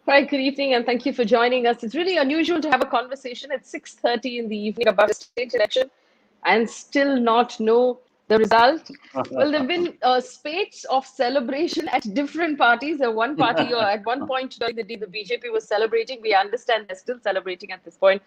Hi, good evening, and thank you for joining us. It's really unusual to have a conversation at 6:30 in the evening about a state election and still not know the result. Well, there have been spades of celebration at different parties. One party, or at one point during the day, the BJP was celebrating. We understand they're still celebrating at this point.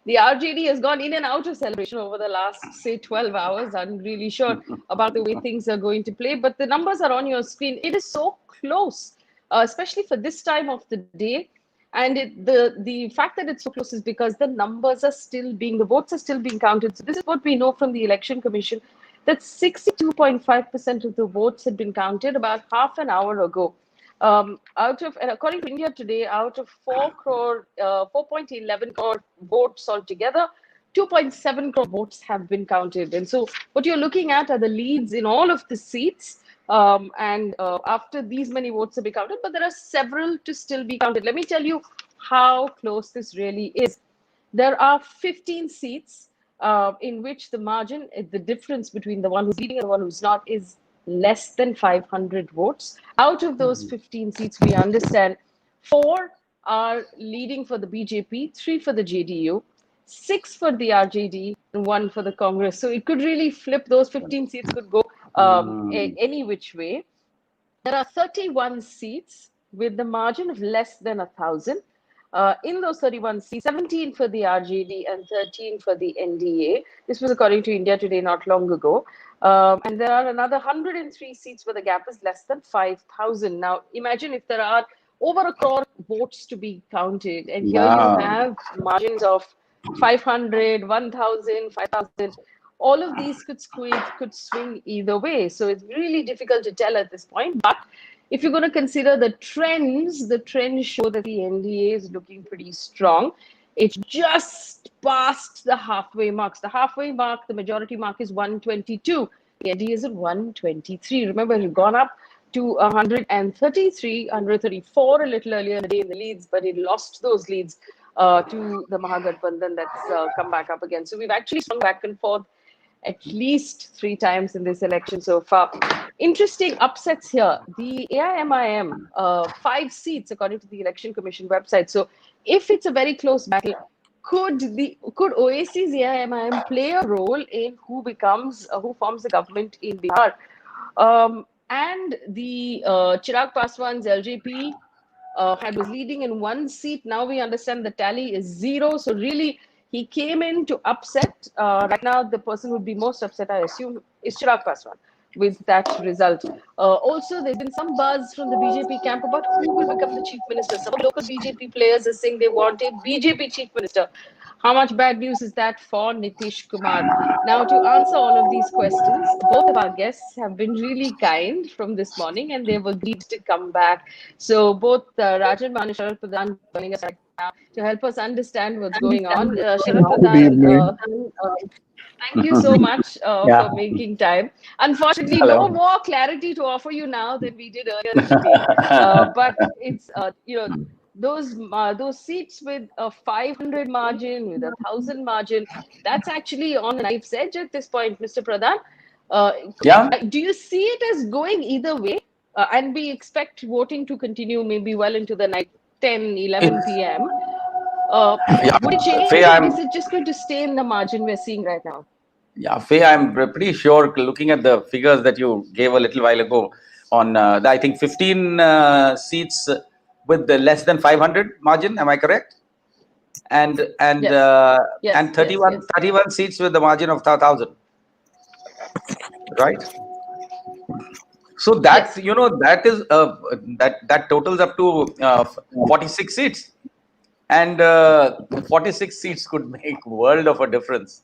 The RJD has gone in and out of celebration over the last, say, 12 hours. I'm really sure about the way things are going to play, but the numbers are on your screen. It is so close, especially for this time of the day. And the fact that it's so close is because the numbers are still the votes are still being counted. So this is what we know from the Election Commission, that 62.5% of the votes had been counted about half an hour ago. And according to India Today, out of 4.11 crore votes altogether, 2.7 crore votes have been counted. And so what you're looking at are the leads in all of the seats. And after these many votes have been counted, but there are several to still be counted. Let me tell you how close this really is. There are 15 seats in which the margin, the difference between the one who's leading and the one who's not, is less than 500 votes. Out of those 15 seats, we understand 4 are leading for the BJP, 3 for the JDU, 6 for the RJD, and 1 for the Congress. So it could really flip. Those 15 seats could go any which way. There are 31 seats with the margin of less than 1,000. In those 31 seats, 17 for the RJD and 13 for the NDA. This was according to India Today not long ago. And there are another 103 seats where the gap is less than 5,000. Now, imagine if there are over a crore votes to be counted, and here you have margins of 500, 1,000, 5,000. All of these could swing either way. So it's really difficult to tell at this point. But if you're going to consider the trends show that the NDA is looking pretty strong. It's just past the halfway marks. The halfway mark, the majority mark, is 122. The NDA is at 123. Remember, it had gone up to 133, 134 a little earlier in the day in the leads, but it lost those leads to the Mahagathbandhan that's come back up again. So we've actually swung back and forth at least 3 times in this election so far. Interesting upsets here. The AIMIM, 5 seats according to the Election Commission website. So if it's a very close battle, could OAC's AIMIM play a role in who forms the government in Bihar? And the Chirag Paswan's LJP was leading in 1 seat. Now we understand the tally is 0. So really, he came in to upset. Right now, the person who would be most upset, I assume, is Chirag Paswan with that result. Also, there's been some buzz from the BJP camp about who will become the chief minister. Some local BJP players are saying they want a BJP chief minister. How much bad news is that for Nitish Kumar? Now, to answer all of these questions, both of our guests have been really kind from this morning, and they've agreed to come back. So both Rajan, Mahan, and Sharat Pradhan joining us right now to help us understand what's going on. Sharat Pradhan, thank you so much for making time. Unfortunately, no more clarity to offer you now than we did earlier today. But it's those seats with a 500 margin, with a 1,000 margin, that's actually on a knife's edge at this point, Mr. Pradhan. Do you see it as going either way? And we expect voting to continue maybe well into the night, 10, 11 p.m. Would it change, or is it just going to stay in the margin we're seeing right now? Yeah, Faye, I'm pretty sure, looking at the figures that you gave a little while ago on, I think, 15 seats with the less than 500 margin, am I correct? And 31 seats with the margin of 1,000, right? So that's, that is that totals up to 46 seats, and 46 seats could make world of a difference.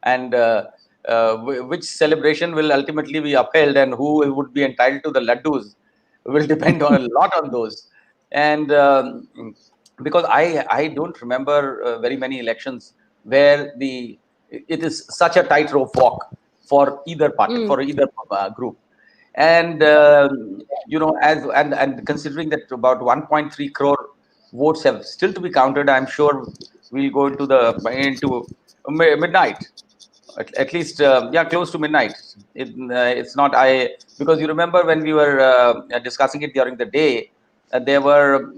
And which celebration will ultimately be upheld and who would be entitled to the laddus will depend on a lot on those. And because I don't remember very many elections where it is such a tightrope walk for either party, for either group. And and considering that about 1.3 crore votes have still to be counted, I'm sure we'll go into midnight. At least, close to midnight. It's not because you remember when we were discussing it during the day, There were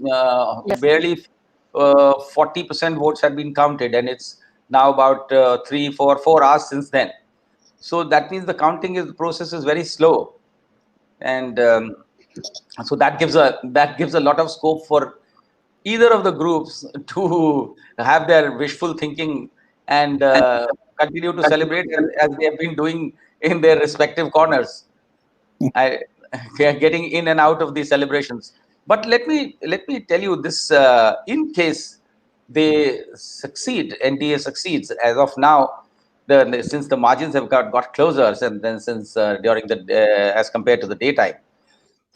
Yes. barely 40% votes had been counted, and it's now about 4 hours since then. So that means the counting is the process is very slow, and so that gives a lot of scope for either of the groups to have their wishful thinking and continue to celebrate as they have been doing in their respective corners. I, getting in and out of these celebrations. But let me tell you this: in case they succeed, NDA succeeds as of now, since the margins have got closer, and then since during the as compared to the daytime,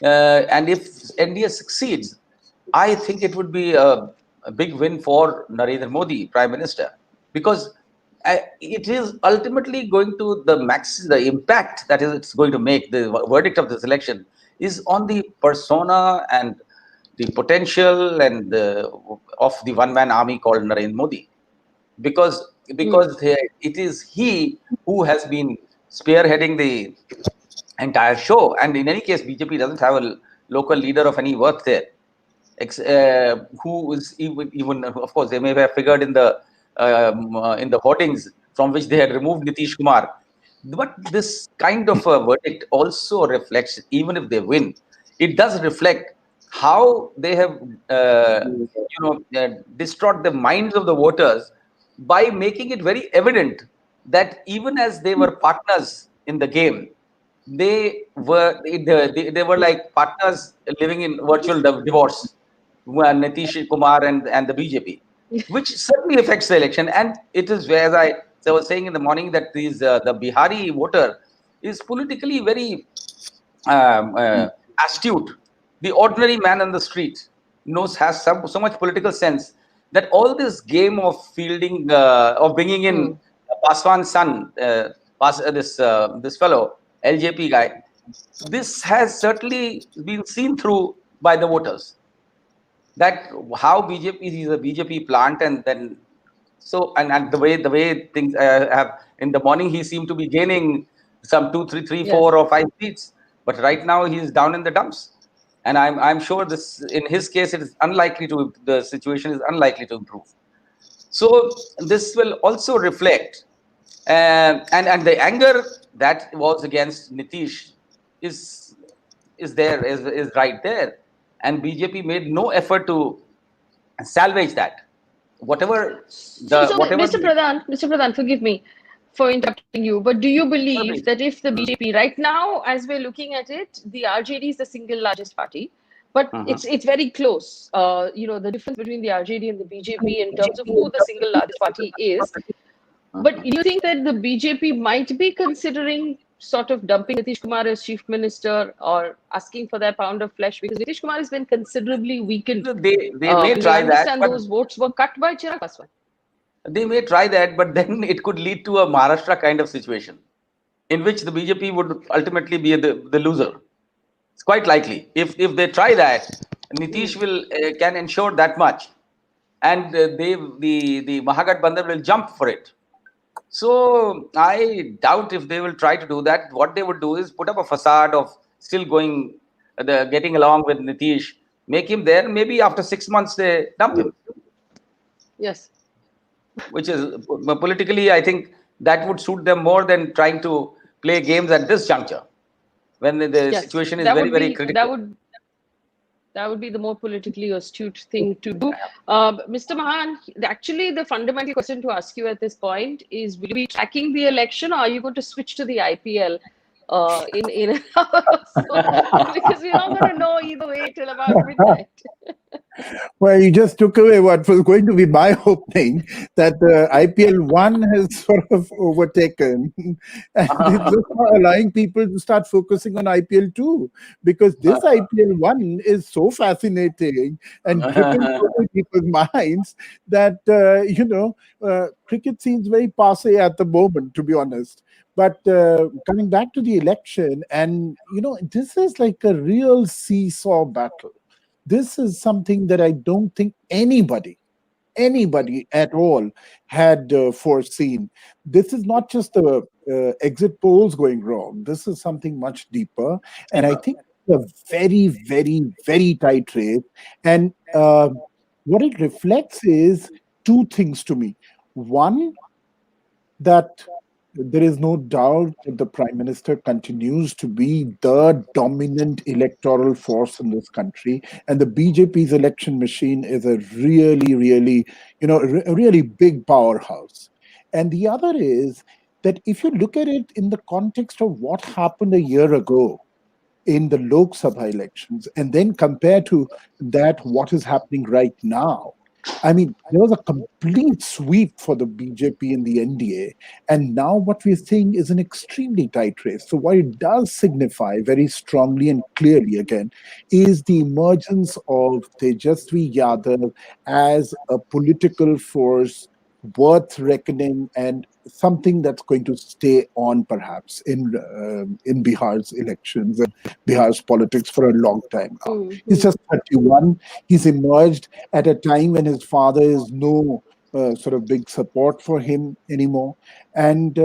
and if NDA succeeds, I think it would be a big win for Narendra Modi, Prime Minister, because it is ultimately going to the impact that is it's going to make. The verdict of this election is on the persona and the potential and of the one man army called Narendra Modi, because Mm. it is he who has been spearheading the entire show. And in any case, BJP doesn't have a local leader of any worth there. Who is even of course they may have figured in the hoardings from which they had removed Nitish Kumar. But this kind of a verdict also reflects, even if they win, it does reflect how they have distraught the minds of the voters by making it very evident that even as they were partners in the game, they were like partners living in virtual divorce, Nitish Kumar and the BJP, which certainly affects the election. And it is where, as I was saying in the morning, that the Bihari voter is politically very astute. The ordinary man on the street has so much political sense that all this game of fielding of bringing in Mm. Paswan's son, this fellow LJP guy, this has certainly been seen through by the voters. That how BJP is a BJP plant, and then and the way things have in the morning, he seemed to be gaining some two, three, Yes. 4 or 5 seats, but right now he is down in the dumps. And I'm sure this in his case the situation is unlikely to improve. So this will also reflect, and the anger that was against Nitish is is right there, and BJP made no effort to salvage that. Whatever whatever Mr. Pradhan, forgive me for interrupting you, but do you no, believe please. that if the BJP right now, as we're looking at it, the RJD is the single largest party, but Mhm. it's very close. The difference between the RJD and the BJP in terms of who the single largest party is. But Mhm. do you think that the BJP might be considering sort of dumping Nitish Kumar as chief minister or asking for their pound of flesh? Because Nitish Kumar has been considerably weakened. They may We try that, understand but those votes were cut by Chirag Paswan. then it could lead to a Maharashtra kind of situation in which the BJP would ultimately be the loser. It's quite likely. If they try that, Nitish Mm. will can ensure that much, and the Mahagathbandhan will jump for it. So I doubt if they will try to do that. What they would do is put up a facade of still getting along with Nitish, make him there. Maybe after 6 months they dump him, Yes. which is politically, I think that would suit them more than trying to play games at this juncture when the Yes, situation is very, very critical. that would be the more politically astute thing to do. Mr. Mahan, actually, the fundamental question to ask you at this point is: will you be tracking the election, or are you going to switch to the IPL in an hour? So, because we're not going to know either way till about midnight. Well, you just took away what was going to be my opening, that IPL 1 has sort of overtaken, and it's just not allowing people to start focusing on IPL 2, because this IPL 1 is so fascinating and gripping so many people's minds that, cricket seems very passe at the moment, to be honest. But coming back to the election, and, this is like a real seesaw battle. This is something that I don't think anybody at all had foreseen. This is not just the exit polls going wrong. This is something much deeper. And I Deeper. think a very, very, very tight race. And what it reflects is two things to me. One, that there is no doubt that the prime minister continues to be the dominant electoral force in this country, and the BJP's election machine is a really, really, a really big powerhouse. And the other is that if you look at it in the context of what happened a year ago in the Lok Sabha elections, and then compare to that what is happening right now. I mean, there was a complete sweep for the BJP and the NDA, and now what we're seeing is an extremely tight race. So, what it does signify very strongly and clearly again is the emergence of Tejasvi Yadav as a political force worth reckoning and something that's going to stay on perhaps in Bihar's elections and Bihar's politics for a long time now. He's just 31. He's emerged at a time when his father is no sort of big support for him anymore. And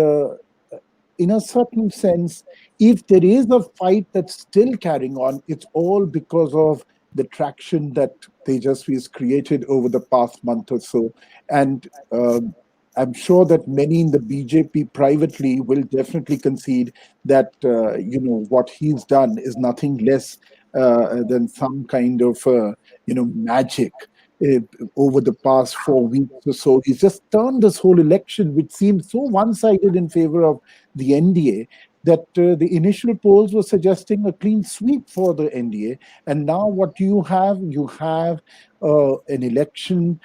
in a certain sense, if there is a fight that's still carrying on, it's all because of the traction that Tejasvi has created over the past month or so. And I'm sure that many in the BJP privately will definitely concede that what he's done is nothing less than some kind of magic. uh, Over the past 4 weeks or so, he's just turned this whole election, which seemed so one-sided in favor of the NDA, that the initial polls were suggesting a clean sweep for the NDA, and now what you have an election.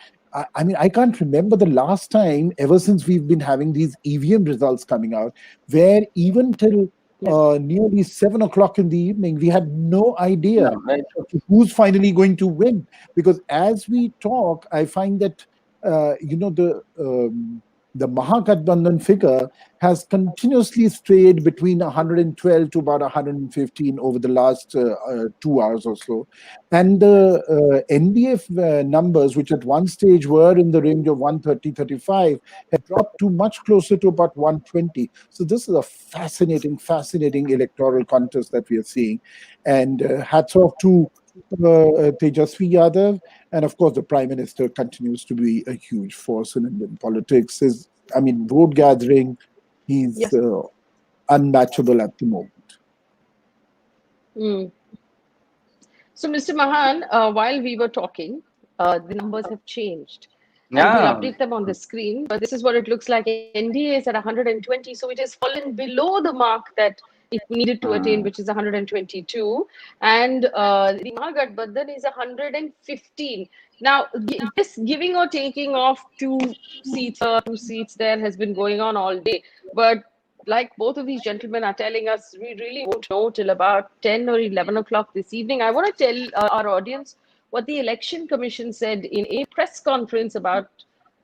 I mean, I can't remember the last time, ever since we've been having these EVM results coming out, where even till nearly 7 o'clock in the evening, we had no idea Right. who's finally going to win. Because as we talk, I find that the Mahagathbandhan figure has continuously strayed between 112 to about 115 over the last 2 hours or so. And the NDF numbers, which at one stage were in the range of 130, 35, have dropped to much closer to about 120. So this is a fascinating electoral contest that we are seeing. And hats off to Tejasvi Yadav. And of course, the prime minister continues to be a huge force in Indian politics. Vote gathering, he's unmatchable at the moment. So, Mr. Mahan, while we were talking, the numbers have changed. And we'll Yeah. update them on the screen. But this is what it looks like. NDA is at 120, so it has fallen below the mark that it needed to attain, which is 122. And the Mahagathbandhan is 115. Now, this giving or taking of 2 seats here, 2 seats there has been going on all day. But like both of these gentlemen are telling us, we really won't know till about 10 or 11 o'clock this evening. I want to tell our audience what the Election Commission said in a press conference about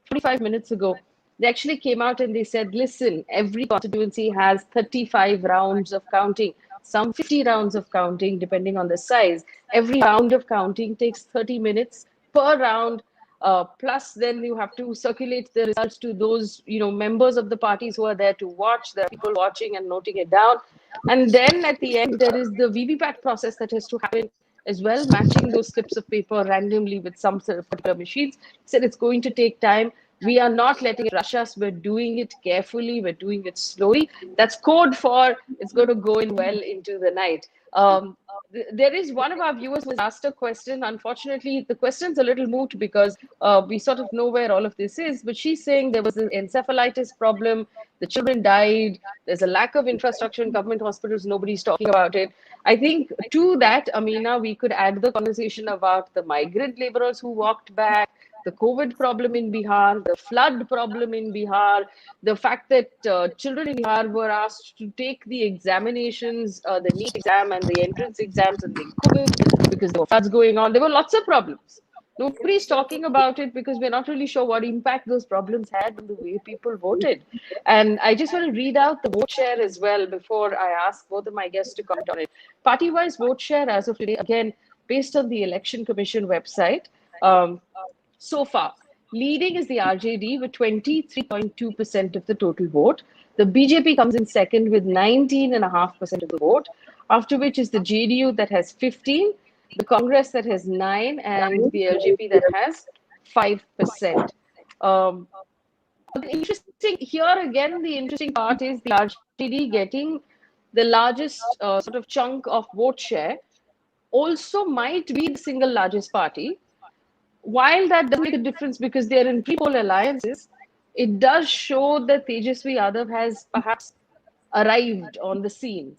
45 minutes ago. They actually came out and they said, listen, every constituency has 35 rounds of counting, some 50 rounds of counting, depending on the size. Every round of counting takes 30 minutes per round. Plus, then you have to circulate the results to those, members of the parties who are there to watch. There are people watching and noting it down. And then at the end, there is the VVPAT process that has to happen as well, matching those slips of paper randomly with some sort of particular machines. He said it's going to take time. We are not letting it rush us. We're doing it carefully. We're doing it slowly. That's code for it's going to go in well into the night. There is one of our viewers who has asked a question. Unfortunately, the question's a little moot because we sort of know where all of this is. But she's saying there was an encephalitis problem. The children died. There's a lack of infrastructure in government hospitals. Nobody's talking about it. I think to that, Amina, we could add the conversation about the migrant laborers who walked back, the COVID problem in Bihar, the flood problem in Bihar, the fact that children in Bihar were asked to take the examinations, the NEET exam and the entrance exams, and they couldn't because there were floods going on. There were lots of problems. Nobody's talking about it because we're not really sure what impact those problems had on the way people voted. And I just want to read out the vote share as well before I ask both of my guests to comment on it. Party-wise vote share as of today, again, based on the Election Commission website, so far, leading is the RJD with 23.2% of the total vote. The BJP comes in second with 19.5% of the vote. after which is the JDU that has 15, the Congress that has 9, and the LJP that has 5%. Um, interesting here again, the interesting part is the RJD getting the largest sort of chunk of vote share also might be the single largest party. While that doesn't make a difference because they're in pre-poll alliances, it does show that Tejasvi Yadav has perhaps arrived on the scene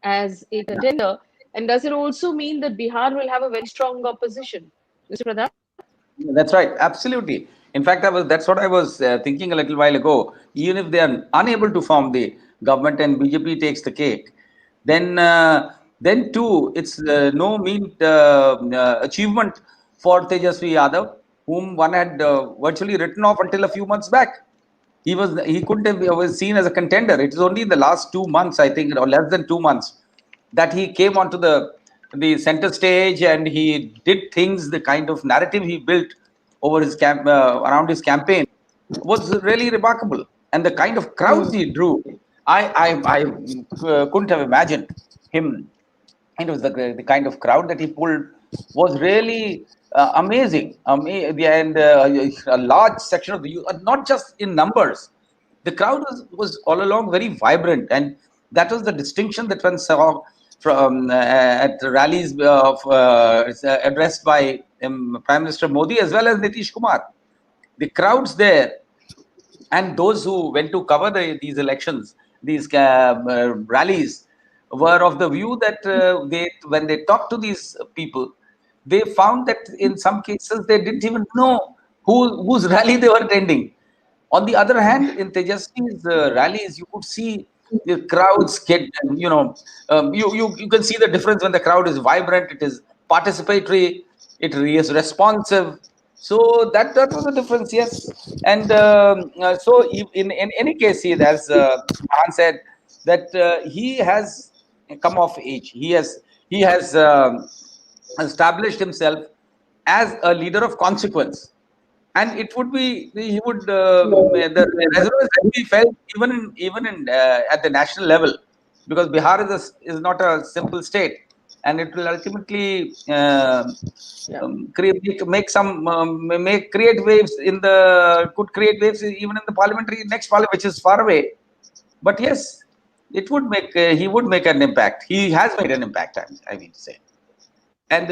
as a contender. And does it also mean that Bihar will have a very strong opposition, Mr. Pradhan? That's right, absolutely. In fact, that's what I was thinking a little while ago. Even if they are unable to form the government and BJP takes the cake, then too it's no mean achievement for Tejasvi Yadav, whom one had virtually written off until a few months back. He couldn't have was seen as a contender. It is only in the last 2 months, I think, or less than 2 months, that he came onto the center stage and he did things. The kind of narrative he built over his around his campaign was really remarkable, and the kind of crowds he drew, I couldn't have imagined him. It was the kind of crowd that he pulled was really amazing. And a large section of the youth, not just in numbers, the crowd was all along very vibrant, and that was the distinction that one saw from at rallies addressed by Prime Minister Modi as well as Nitish Kumar. The crowds there and those who went to cover these elections, these rallies, were of the view that when they talked to these people, they found that in some cases they didn't even know whose rally they were attending. On the other hand, in Tejasvi's rallies, you could see the crowds get, you can see the difference when the crowd is vibrant, it is participatory, it is responsive. So that was the difference, yes. And so in any case, as Mahan said, that he has come of age. He has established himself as a leader of consequence, and it would be he would the resonance that we felt even in at the national level, because Bihar is not a simple state, and it will ultimately create waves could create waves even in the parliamentary next parliament, which is far away. But yes, it would make he would make an impact. He has made an impact, I mean to say. And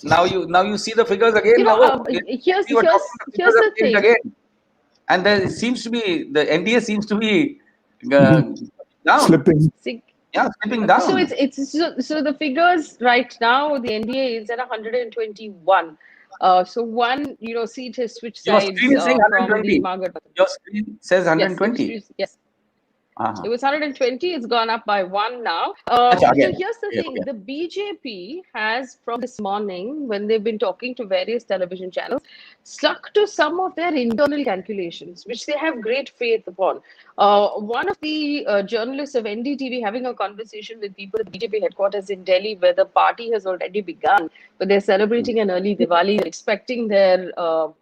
now you see the figures again. Here's We were talking, the figures the have changed thing. again, and there seems to be the NDA seems to be down, Slipping. slipping down. So so the figures right now, the NDA is at 121. So one seat has switched Your sides screen is saying from the 120. Margaret. Your screen says 120. Yes. It was 120. It's gone up by 1 now. Acha, So again. here's the thing. Okay. The BJP has, from this morning, when they've been talking to various television channels, stuck to some of their internal calculations, which they have great faith upon. One of the journalists of NDTV having a conversation with people at BJP headquarters in Delhi, where the party has already begun, but they're celebrating an early Diwali, they're expecting their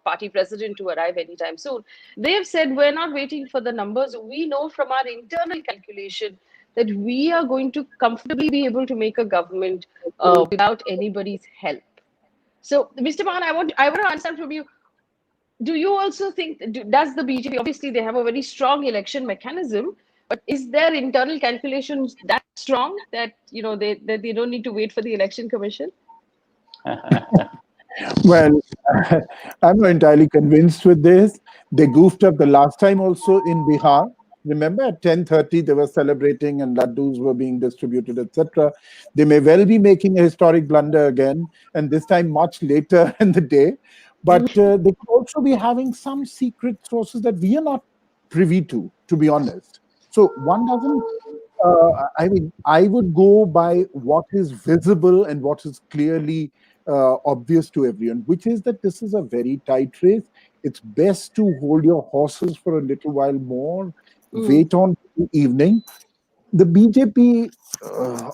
party president to arrive anytime soon. They've said, we're not waiting for the numbers. We know from our internal calculation that we are going to comfortably be able to make a government without anybody's help. So, Mr. Mahan, I want to understand from you, do you also think, does the BJP, obviously they have a very strong election mechanism, but is their internal calculations that strong that they don't need to wait for the election commission? Well, I'm not entirely convinced with this. They goofed up the last time also in Bihar. Remember, at 10:30 they were celebrating and laddus were being distributed, etc. They may well be making a historic blunder again, and this time much later in the day. But they could also be having some secret sources that we are not privy to be honest. So one doesn't. I mean, I would go by what is visible and what is clearly obvious to everyone, which is that this is a very tight race. It's best to hold your horses for a little while more, wait on the evening. The BJP,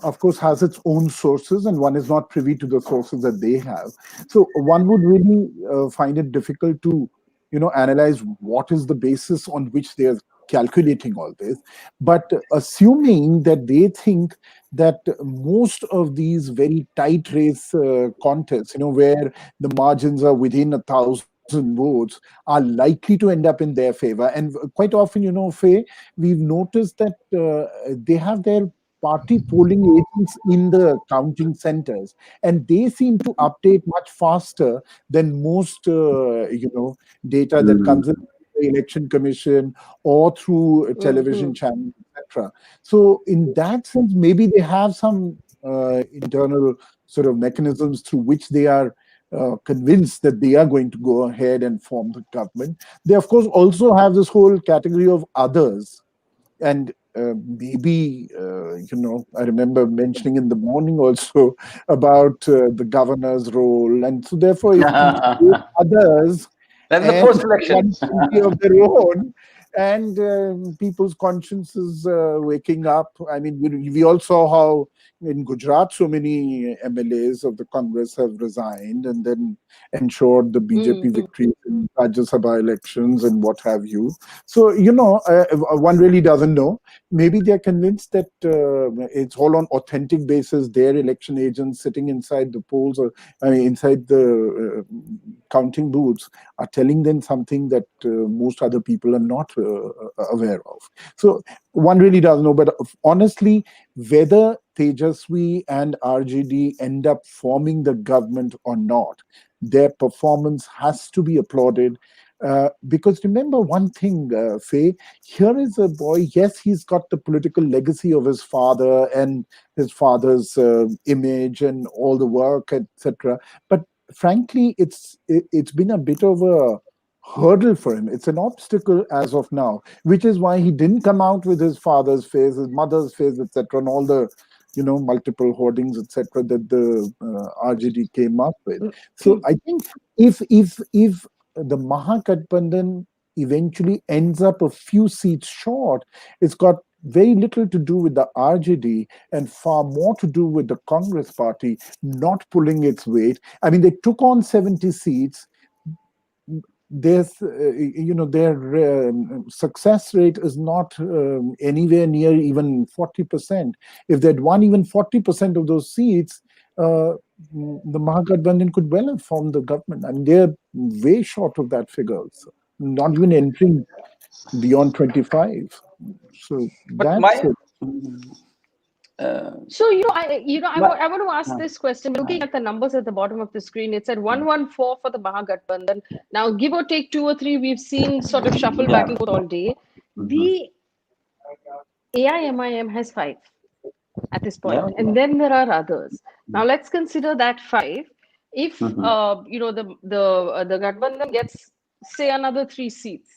of course, has its own sources, and one is not privy to the sources that they have. So one would really find it difficult to, analyze what is the basis on which they are calculating all this. But assuming that they think that most of these very tight race contests, where the margins are within 1,000 votes, are likely to end up in their favor. And quite often, Faye, we've noticed that they have their party polling agents in the counting centers, and they seem to update much faster than most, data that comes in the election commission or through a television channel, etc. So in that sense, maybe they have some internal sort of mechanisms through which they are convinced that they are going to go ahead and form the government. They, of course, also have this whole category of others. And maybe, I remember mentioning in the morning also about the governor's role. And so, therefore, if these others That's the and post-election. one country of their own, and people's consciences waking up. I mean, we all saw how in Gujarat so many MLAs of the Congress have resigned and then ensured the BJP victory in Rajya Sabha elections and what have you. So, one really doesn't know. Maybe they're convinced that it's all on authentic basis. Their election agents sitting inside the polls, or inside the counting booths, are telling them something that most other people are not aware of. So one really doesn't know. But honestly, whether Tejaswi and RJD end up forming the government or not, their performance has to be applauded. Because remember one thing, Faye, here is a boy, yes, he's got the political legacy of his father and his father's image and all the work, etc. But frankly, it's been a bit of a hurdle for him. It's an obstacle as of now, which is why he didn't come out with his father's face, his mother's face, etc., and all the multiple hoardings, etc., that the RJD came up with. So I think if the Mahagathbandhan eventually ends up a few seats short, it's got very little to do with the RJD and far more to do with the Congress party not pulling its weight. I mean, they took on 70 seats. There's, their success rate is not anywhere near even 40%. If they'd won even 40% of those seats, the Mahagathbandhan could well have formed the government. I mean, they're way short of that figure, so not even entering beyond 25. So But that's it. So, I want to ask this question. Looking at the numbers at the bottom of the screen, it said 114 for the Mahagathbandhan. Now, give or take 2 or 3, we've seen sort of shuffle back and forth all day. The AIMIM has 5 at this point, and then there are others. Now, let's consider that 5. If the Gathbandhan gets, say, another 3 seats,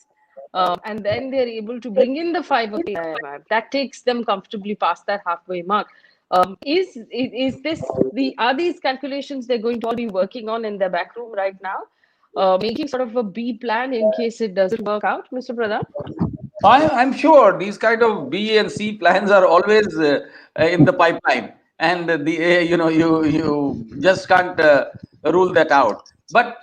and then they're able to bring in the 5 of the AIMIM, that takes them comfortably past that halfway mark. Is this are these calculations they're going to all be working on in their back room right now, making sort of a B plan in case it doesn't work out, Mr. Pradhan? I'm sure these kind of B and C plans are always in the pipeline, and you just can't rule that out. But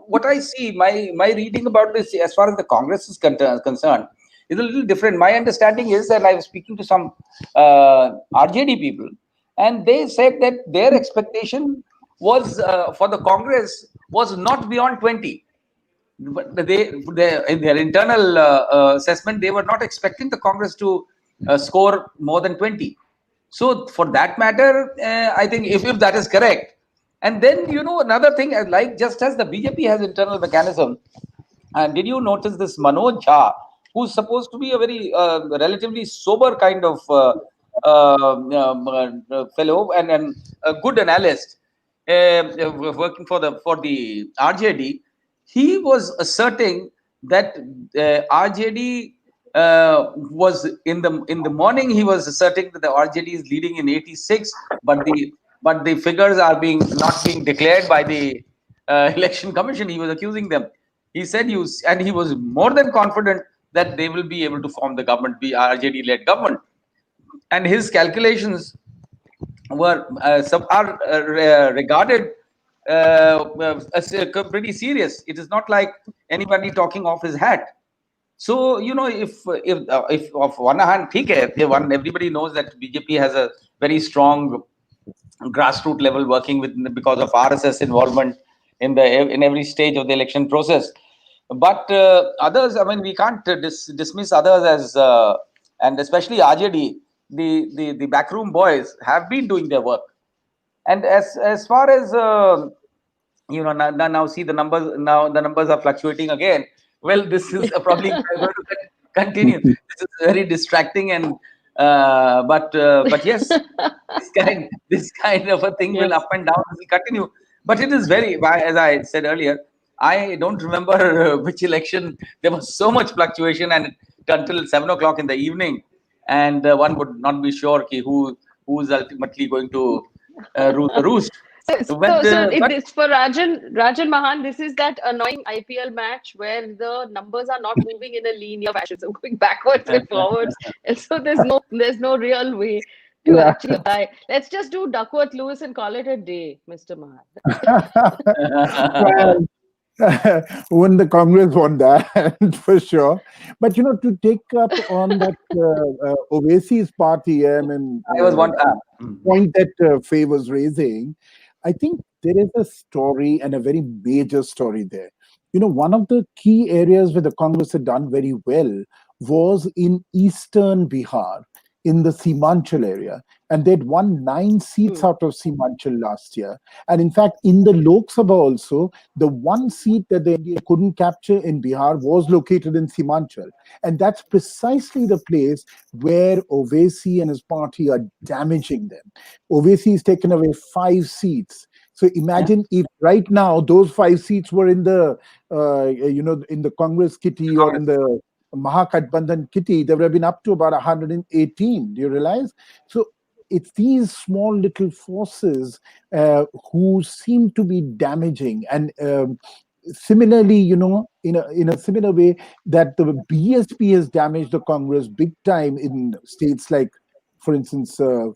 what I see, my reading about this, as far as the Congress is concerned, is a little different. My understanding is that I was speaking to some RJD people, and they said that their expectation was for the Congress was not beyond 20. But in their internal assessment, they were not expecting the Congress to score more than 20. So for that matter, I think if that is correct, and then another thing, like just as the BJP has internal mechanism, and did you notice this Manoj Jha, who's supposed to be a very relatively sober kind of fellow and a good analyst, working for the RJD, he was asserting that RJD was in the morning. He was asserting that the RJD is leading in 86, but the figures are not being declared by the election commission. He was accusing them. He said and he was more than confident that they will be able to form the government, be RJD-led government, and his calculations were regarded as pretty serious. It is not like anybody talking off his hat. So if of one hand, everybody knows that BJP has a very strong grassroots level working with, because of RSS involvement in every stage of the election process. But others, I mean, we can't dismiss others as and especially RJD, the backroom boys have been doing their work. And as far as now see the numbers, now the numbers are fluctuating again. Well, this is probably going to continue. This is very distracting, and but yes, this kind of a thing will Yes. up and down, will continue. But it is very, as I said earlier, I don't remember which election there was so much fluctuation, and until 7 o'clock in the evening, and one would not be sure who's ultimately going to rule the roost. So But it is for Rajan Mahan. This is that annoying IPL match where the numbers are not moving in a linear fashion, so going backwards and forwards, and so there's no real way to Yeah. actually apply. Let's just do Duckworth Lewis and call it a day, Mr. Mahan. Well, wouldn't the Congress want that for sure? But to take up on that Owaisi's party, I mean, I was one. point that Faye was raising, I think there is a story and a very major story there. One of the key areas where the Congress had done very well was in eastern Bihar, in the Simanchal area. And they'd won 9 seats out of Simanchal last year. And in fact, in the Lok Sabha also, the one seat that the NDA couldn't capture in Bihar was located in Simanchal. And that's precisely the place where Owaisi and his party are damaging them. Owaisi has taken away 5 seats. So imagine if right now those 5 seats were in the, in the Congress kitty or in the Mahagathbandhan kitty, they would have been up to about 118. Do you realize? So it's these small little forces who seem to be damaging. And similarly, in a similar way that the BSP has damaged the Congress big time in states like, for instance, Madhya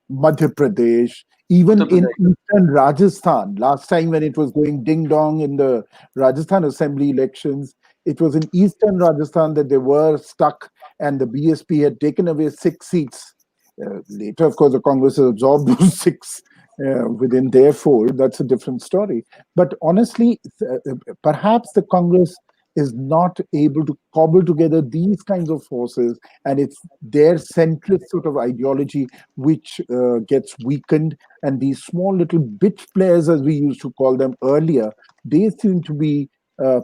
Pradesh, even in eastern Rajasthan. Last time when it was going ding dong in the Rajasthan Assembly elections, it was in eastern Rajasthan that they were stuck, and the BSP had taken away 6 seats. Later, of course, the Congress has absorbed those 6 within their fold. That's a different story. But honestly, perhaps the Congress is not able to cobble together these kinds of forces, and it's their centrist sort of ideology which gets weakened. And these small little bitch players, as we used to call them earlier, they seem to be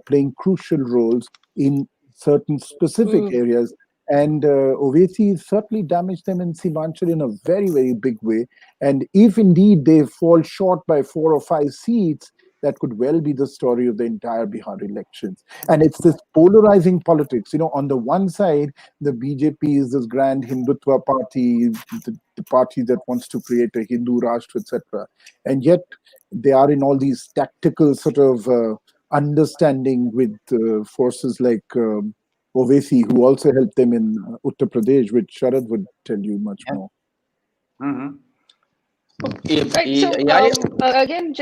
playing crucial roles in certain specific areas. And Owaisi certainly damaged them in Simanchal in a very, very big way. And if indeed they fall short by 4 or 5 seats, that could well be the story of the entire Bihar elections. And it's this polarizing politics. On the one side, the BJP is this grand Hindutva party, the party that wants to create a Hindu Rashtra, etc. And yet they are in all these tactical sort of understanding with forces like Owaisi, who also helped them in Uttar Pradesh, which Sharat would tell you much more. Mm-hmm. Right. So again,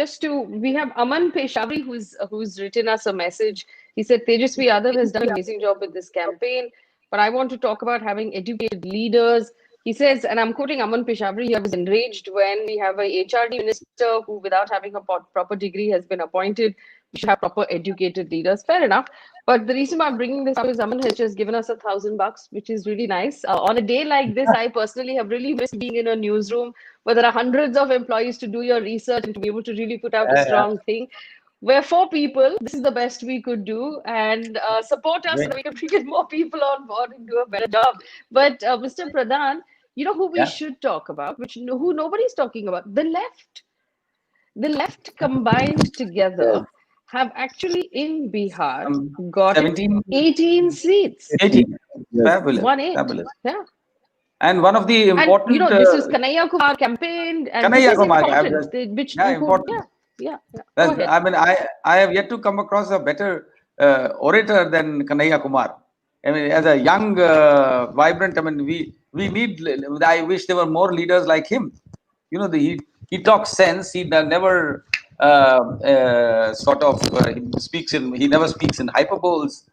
we have Aman Peshawari who's written us a message. He said Tejasvi Yadav has done an amazing job with this campaign, but I want to talk about having educated leaders. He says, and I'm quoting Aman Peshawari, he was enraged when we have a HRD minister who, without having a proper degree, has been appointed. We should have proper educated leaders. Fair enough. But the reason why I'm bringing this up is Aman has just given us $1,000, which is really nice. On a day like this, I personally have really missed being in a newsroom where there are hundreds of employees to do your research and to be able to really put out a strong thing. We're 4 people. This is the best we could do, and support us so that we can get more people on board and do a better job. But Mr. Pradhan, who we should talk about, who nobody's talking about, the left. The left combined together have actually in Bihar got 18 seats. 18. Fabulous. 1-8. Fabulous. Yeah. And one of the important... And, this is Kanhaiya Kumar campaign. And Kanhaiya Kumar, important. Yeah. Go ahead. I mean, I have yet to come across a better orator than Kanhaiya Kumar. I mean, as a young, vibrant, I mean, we need... I wish there were more leaders like him. He talks sense. He never he never speaks in hyperboles.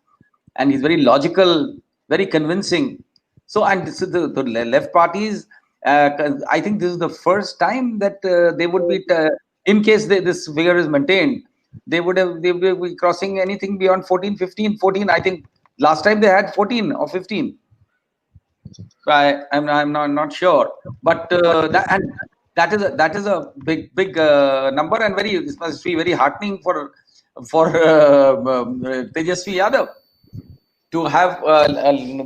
and he's very logical, very convincing. So, and so the left parties, I think this is the first time that they would be, in case this figure is maintained, they would be crossing anything beyond 14, 15, 14. I think last time they had 14 or 15. I'm not sure, but that is a big number, and it must be very heartening for Tejasvi Yadav to have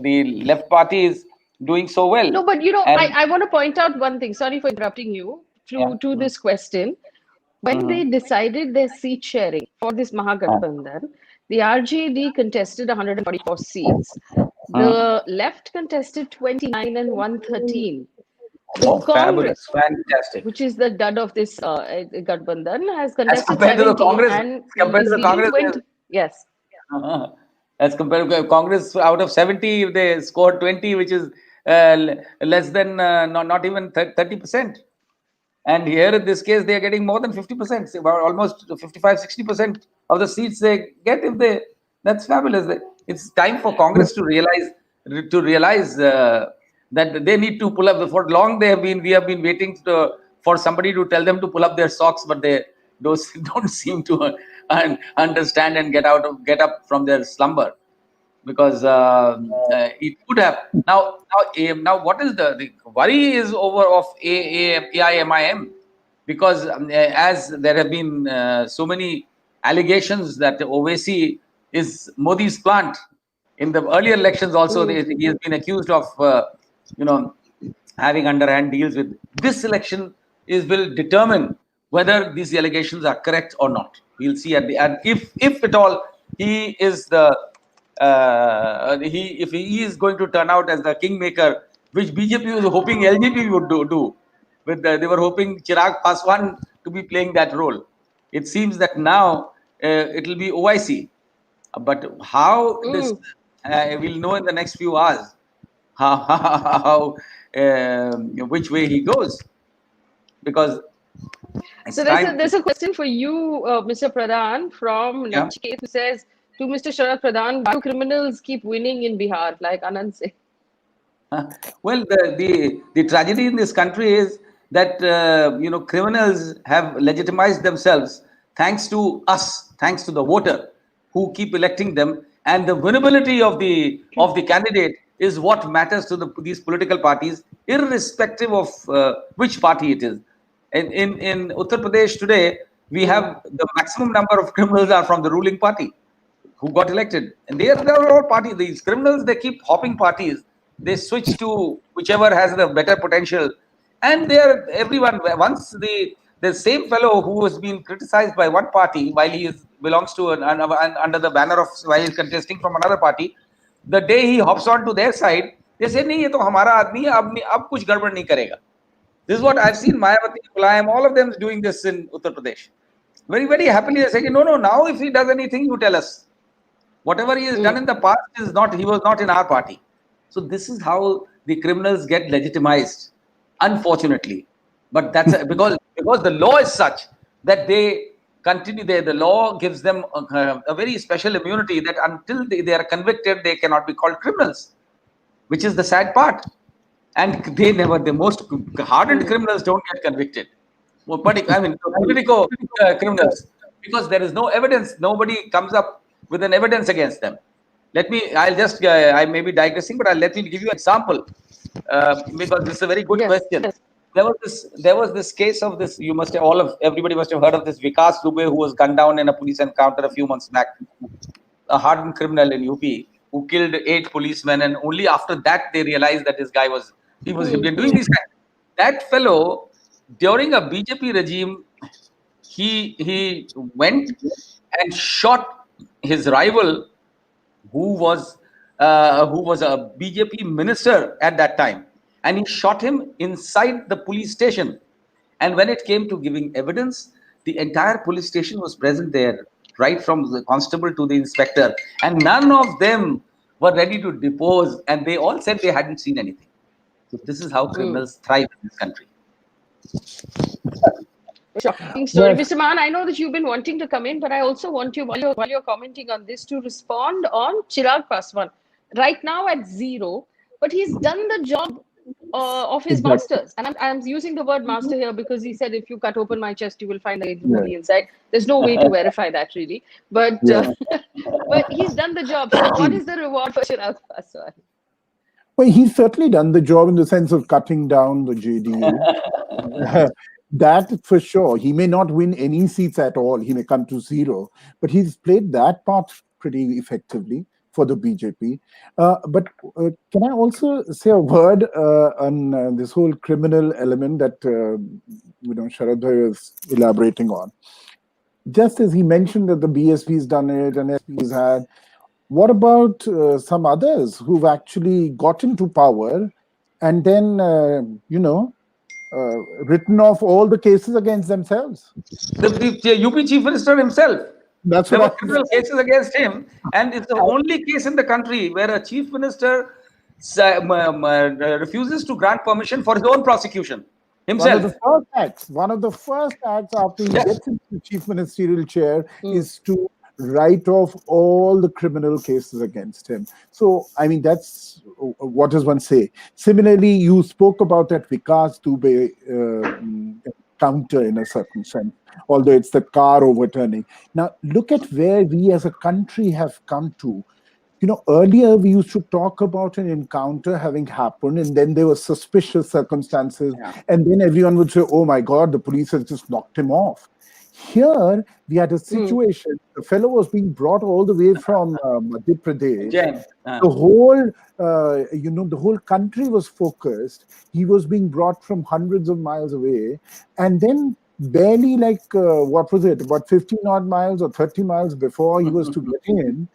the left parties doing so well. No, but And I want to point out one thing. Sorry for interrupting you yeah, to this question. When they decided their seat sharing for this Mahagathbandhan, the RJD contested 144 seats. The left contested 29 and 113. The oh, fabulous, Congress, fantastic. which is the dud of this Gathbandhan, has As contested compared to the 70 Congress, and compared to the easily Congress, 20. Yes. as compared to Congress, out of 70, they scored 20, which is less than not even 30%. And here in this case, they are getting more than 50%, about almost 55, 60% of the seats they get. If they, that's fabulous. It's time for Congress to realize that they need to pull up. For long, we have been waiting for somebody to tell them to pull up their socks, but they don't seem to understand and get up from their slumber, because it could have now what is the worry is over of AIMIM, because as there have been so many allegations that Owaisi is Modi's plant. In the earlier elections also, he has been accused of you know having underhand deals with. This election will determine whether these allegations are correct or not. We'll see at the end. If at all he is if he is going to turn out as the kingmaker, which BJP was hoping LJP would do. They were hoping Chirag Paswan to be playing that role. It seems that now it will be OIC. But how this we'll know in the next few hours how which way he goes, because it's So time. there's a question for you, Mr. Pradhan, from Yeah. Nachiket, who says to Mr. Sharat Pradhan, why do criminals keep winning in Bihar, like Anand said? Well, the tragedy in this country is that criminals have legitimized themselves thanks to us, thanks to the voter who keep electing them, and the winnability of the candidate is what matters to these political parties, irrespective of which party it is. In Uttar Pradesh today, we have the maximum number of criminals are from the ruling party who got elected, and they're all parties. These criminals, they keep hopping parties. They switch to whichever has the better potential, and they're everyone. Once the same fellow who has been criticized by one party while belongs to under the banner of, while he's contesting from another party, the day he hops on to their side, they say, "नहीं, ये तो हमारा आदमी है, अब कुछ गड़बड़ नहीं करेगा." This is what I've seen. Mayawati, Mulayam, all of them doing this in Uttar Pradesh. Very, very happily, they say, no, now if he does anything, you tell us. Whatever he has done in the past he was not in our party. So this is how the criminals get legitimized, unfortunately. But that's because the law is such that they continue. The law gives them a very special immunity that until they are convicted, they cannot be called criminals, which is the sad part. And the most hardened criminals don't get convicted. But I mean, political criminals, because there is no evidence. Nobody comes up with an evidence against them. I'll just, I may be digressing, but let me give you an example, because this is a very good question. Yes. There was this case of this. Everybody must have heard of this Vikas Dubey, who was gunned down in a police encounter a few months back. A hardened criminal in UP who killed 8 policemen, and only after that they realized that this guy he'd been doing these crimes. That fellow, during a BJP regime, he went and shot his rival, who was a BJP minister at that time, and he shot him inside the police station. And when it came to giving evidence, the entire police station was present there, right from the constable to the inspector, and none of them were ready to depose, and they all said they hadn't seen anything. So this is how criminals thrive in this country. Shocking story. Well, Mr. Mahan, I know that you've been wanting to come in, but I also want you, while you're commenting on this, to respond on Chirag Paswan. Right now at zero, but he's done the job of his exactly. masters. And I'm using the word master here because he said, if you cut open my chest, you will find the Yeah, Modi inside. There's no way to verify that, really. But yeah. but he's done the job. So what is the reward for Chirag Paswan? Well, he's certainly done the job in the sense of cutting down the JDU. That for sure. He may not win any seats at all. He may come to zero, but he's played that part pretty effectively for the BJP. But can I also say a word on this whole criminal element that Sharat is elaborating on? Just as he mentioned that the BSP's done it and SP's had, what about some others who've actually got into power and then, written off all the cases against themselves? The UP Chief Minister himself. That's There what were I'm several saying. cases against him, and it's the only case in the country where a chief minister refuses to grant permission for his own prosecution himself. One of the first acts after he Yes. gets into the chief ministerial chair Mm. is to write off all the criminal cases against him. So, I mean, that's what does one say? Similarly, you spoke about that Vikas Dubey counter in a certain sense, although it's the car overturning. Now, look at where we as a country have come to. Earlier we used to talk about an encounter having happened, and then there were suspicious circumstances, Yeah. and then everyone would say, "Oh my God, the police has just knocked him off." Here we had a Mm. situation. The fellow was being brought all the way from Madhya Pradesh. James. The whole country was focused. He was being brought from hundreds of miles away, and then barely like what was it, about 15 odd miles or 30 miles before he was to get in,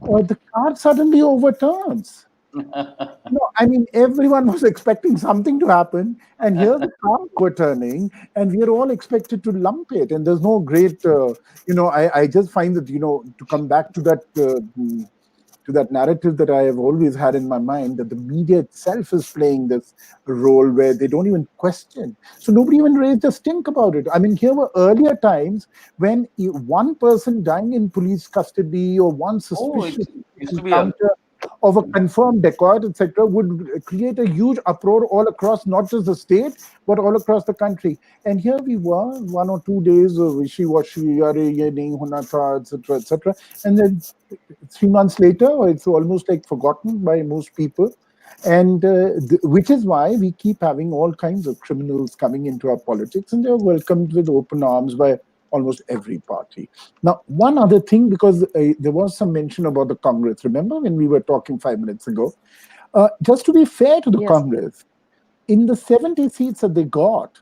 the car suddenly overturns. No, I mean, everyone was expecting something to happen, and here's the car overturning, and we are all expected to lump it. And there's no great, I just find that, to come back to that narrative that I have always had in my mind, that the media itself is playing this role where they don't even question. So nobody even raised a stink about it. I mean, here were earlier times when one person dying in police custody or one Oh, suspicious it used to be a. encounter of a confirmed dacoit, etc., would create a huge uproar all across not just the state, but all across the country. And here we were, 1 or 2 days of wishy-washy, "Arey, ye nahi hona tha," etc., etc. And then 3 months later, it's almost like forgotten by most people. And which is why we keep having all kinds of criminals coming into our politics, and they're welcomed with open arms by almost every party. Now, one other thing, because there was some mention about the Congress. Remember when we were talking 5 minutes ago? Just to be fair to the Yes. Congress, in the 70 seats that they got,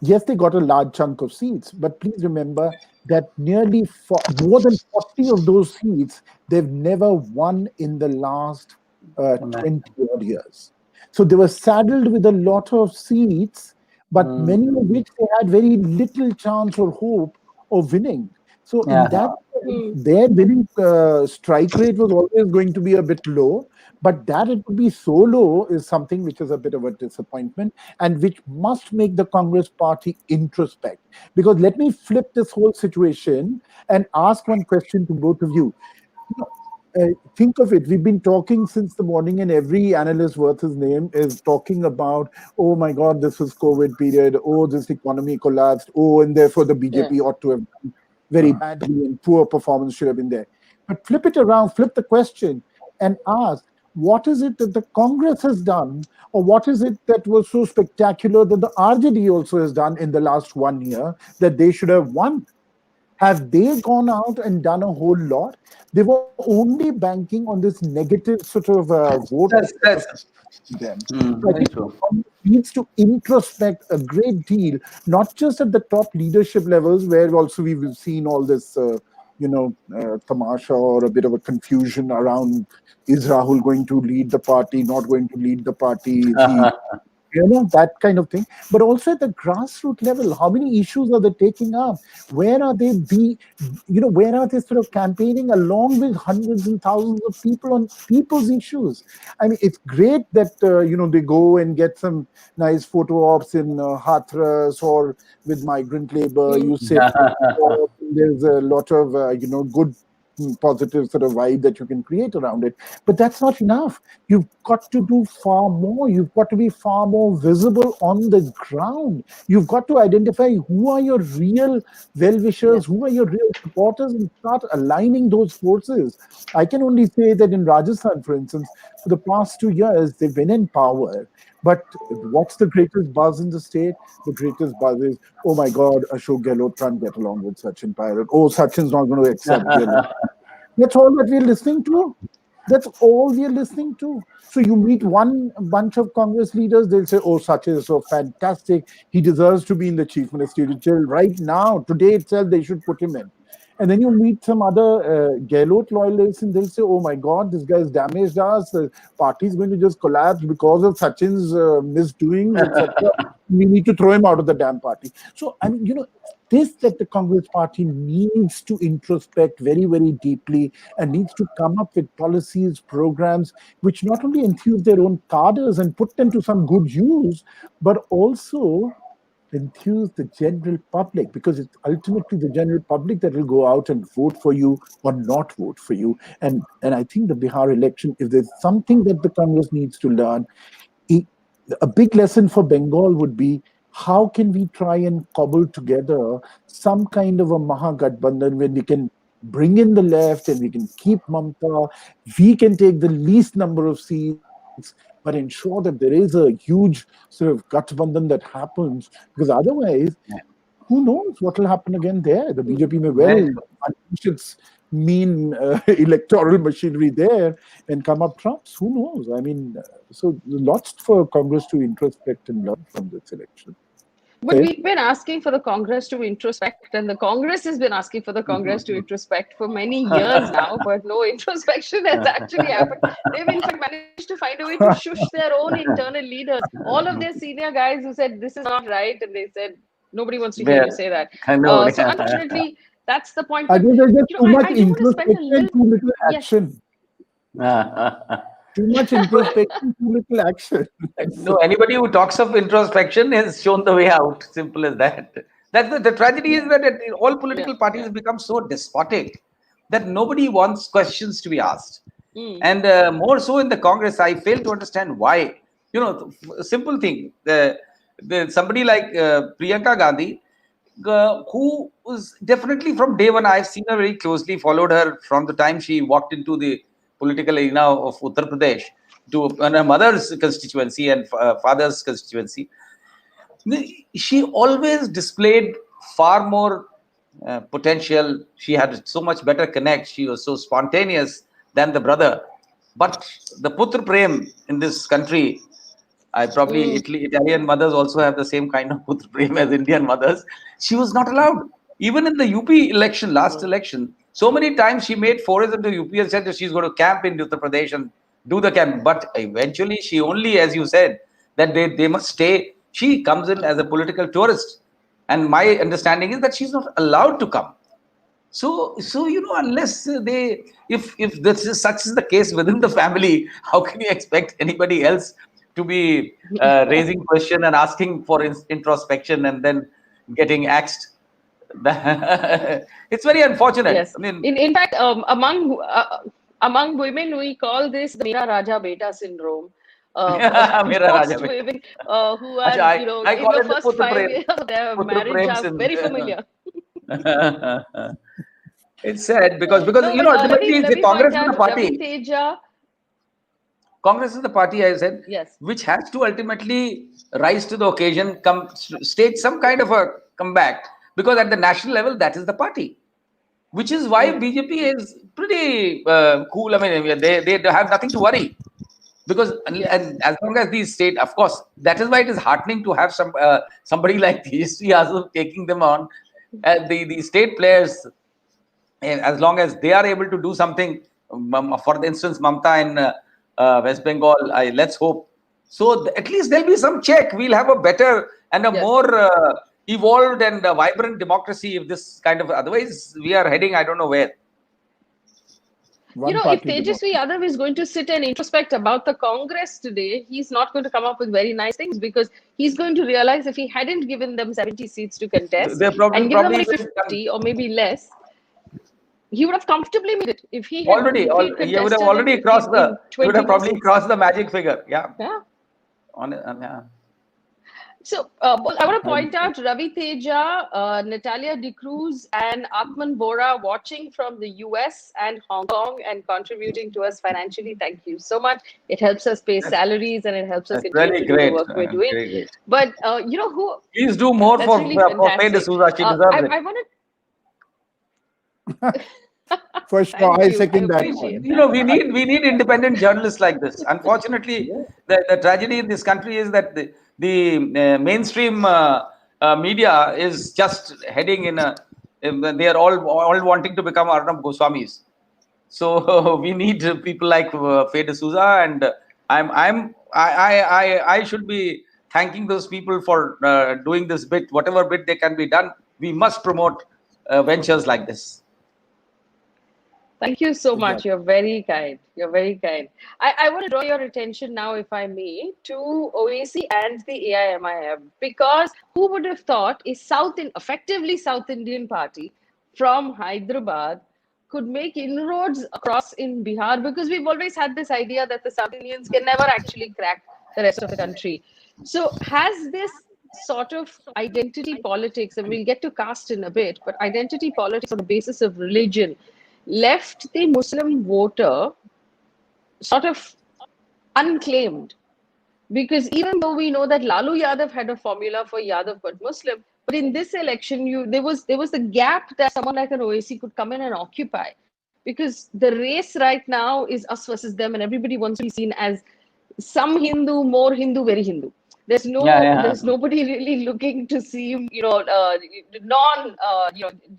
yes, they got a large chunk of seats, but please remember that more than 40 of those seats, they've never won in the last 20 odd years. So they were saddled with a lot of seats, but many of which they had very little chance or hope of winning. So in Yeah. that sense, Mm. their winning strike rate was always going to be a bit low, but that it would be so low is something which is a bit of a disappointment, and which must make the Congress party introspect. Because let me flip this whole situation and ask one question to both of you. You know, think of it. We've been talking since the morning, and every analyst worth his name is talking about, "Oh my God, this was COVID period. Oh, this economy collapsed. Oh, and therefore the Yeah. BJP ought to have done very badly, and poor performance should have been there." But flip it around, flip the question, and ask, what is it that the Congress has done, or what is it that was so spectacular that the RJD also has done in the last 1 year that they should have won? Have they gone out and done a whole lot? They were only banking on this negative sort of vote That's them. So I very think true. Congress needs to introspect a great deal, not just at the top leadership levels, where also we've seen all this, tamasha or a bit of a confusion around, is Rahul going to lead the party, not going to lead the party? Is he that kind of thing. But also at the grassroots level, how many issues are they taking up? Where are they where are they sort of campaigning along with hundreds and thousands of people on people's issues? I mean, it's great that they go and get some nice photo ops in Hathras or with migrant labor. You say there's a lot of good positive sort of vibe that you can create around it. But that's not enough. You've got to do far more. You've got to be far more visible on the ground. You've got to identify who are your real well-wishers, who are your real supporters, and start aligning those forces. I can only say that in Rajasthan, for instance, for the past 2 years, they've been in power. But what's the greatest buzz in the state? The greatest buzz is, oh my God, Ashok Gehlot can't get along with Sachin Pilot. Oh, Sachin's not going to accept Gehlot. That's all that we're listening to. That's all we're listening to. So you meet one bunch of Congress leaders, they'll say, oh, Sachin is so fantastic. He deserves to be in the chief ministerial chair right now. Today itself, they should put him in. And then you meet some other Gehlot loyalists and they'll say, oh my God, this guy's damaged us. The party is going to just collapse because of Sachin's misdoings, etc. We need to throw him out of the damn party. So, I mean, this that the Congress party needs to introspect very, very deeply and needs to come up with policies, programs, which not only enthuse their own cadres and put them to some good use, but also enthuse the general public, because it's ultimately the general public that will go out and vote for you or not vote for you. And I think the Bihar election, if there's something that the Congress needs to learn, a big lesson for Bengal would be, how can we try and cobble together some kind of a Mahagathbandhan when we can bring in the left and we can keep Mamta, we can take the least number of seats, but ensure that there is a huge sort of Gathbandhan that happens, because otherwise, who knows what will happen again there? The BJP may well unleash its mean electoral machinery there and come up trumps. Who knows? I mean, so lots for Congress to introspect and learn from this election. But we've been asking for the Congress to introspect, and the Congress has been asking for the Congress to introspect for many years now, but no introspection has actually happened. They've in fact managed to find a way to shush their own internal leaders. All of their senior guys who said this is not right, and they said nobody wants to hear you say that. So unfortunately, that's the point. I think there's just too much I do want to spend a introspection, too little action. Too much introspection, too little action. No, anybody who talks of introspection has shown the way out. Simple as that. That's the tragedy is that all political parties have become so despotic that nobody wants questions to be asked. And more so in the Congress, I fail to understand why. A simple thing. Somebody like Priyanka Gandhi, who was definitely from day one, I've seen her very closely, followed her from the time she walked into the political arena of Uttar Pradesh to her mother's constituency and father's constituency. She always displayed far more potential. She had so much better connect. She was so spontaneous than the brother. But the Putra Prem in this country, Italian mothers also have the same kind of Putra Prem as Indian mothers. She was not allowed. Even in the UP election, last election, so many times she made forays into UP and said that she's going to camp in Uttar Pradesh and do the camp. But eventually she only, as you said, that they must stay. She comes in as a political tourist. And my understanding is that she's not allowed to come. So unless if this is such is the case within the family, how can you expect anybody else to be raising question and asking for introspection and then getting axed? It's very unfortunate. Yes. I mean, in fact, among women, we call this the Mera Raja Beta syndrome. Most women who are, in the first 5 years of their marriage are very familiar. It's sad because ultimately the Congress is the party. Congress is the party, I said, which has to ultimately rise to the occasion, stage some kind of a comeback. Because at the national level, that is the party, which is why BJP is pretty cool. I mean, they have nothing to worry, because and as long as these state, of course, that is why it is heartening to have somebody like Tejasvi Yadav taking them on. The state players, as long as they are able to do something, for instance, Mamta in West Bengal, let's hope So at least there'll be some check. We'll have a better and a Yes. more evolved and vibrant democracy if this kind of, otherwise we are heading, I don't know where. One If party Tejasvi democracy. Yadav is going to sit and introspect about the Congress today, he's not going to come up with very nice things, because he's going to realize if he hadn't given them 70 seats to contest They and given them probably only 50 or maybe less, he would have comfortably made it if he had he would have contested already crossed in he would 20 have more probably seats. crossed the magic figure. Yeah. Yeah. Yeah. So I want to point out Ravi Teja, Natalia De Cruz, and Atman Bora watching from the US and Hong Kong and contributing to us financially. Thank you so much. It helps us pay That's, salaries and it helps us that's continue really to do the great. work we're doing. Very great. But you know who? Please do more That's really for Faye fantastic. D'Souza. She deserves it. I want For to sure, thank I you. I second that appreciate one. that. We need independent journalists like this. Unfortunately, the tragedy in this country is that the mainstream media is just heading they are all wanting to become Arnab Goswamis. So we need people like Faye D'Souza, and I should be thanking those people for doing this bit, whatever bit they can be done. We must promote ventures like this. Thank you so much. Exactly. You're very kind. You're very kind. I want to draw your attention now, if I may, to OAC and the AIMIM, because who would have thought a effectively South Indian party from Hyderabad could make inroads across in Bihar, because we've always had this idea that the South Indians can never actually crack the rest of the country. So has this sort of identity politics, and we'll get to caste in a bit, but identity politics on the basis of religion left the Muslim voter sort of unclaimed? Because even though we know that Lalu Yadav had a formula for Yadav but Muslim, but in this election, there was the gap that someone like an OAC could come in and occupy. Because the race right now is us versus them, and everybody wants to be seen as some Hindu, more Hindu, very Hindu. Yeah. There's nobody really looking to seem, non,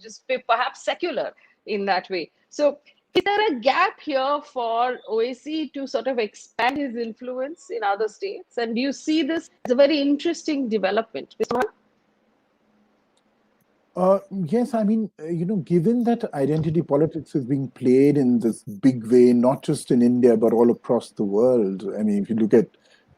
just perhaps secular in that way. So is there a gap here for OAC to sort of expand his influence in other states? And do you see this as a very interesting development? Mr. Mahan? Yes, I mean, given that identity politics is being played in this big way, not just in India, but all across the world. I mean, if you look at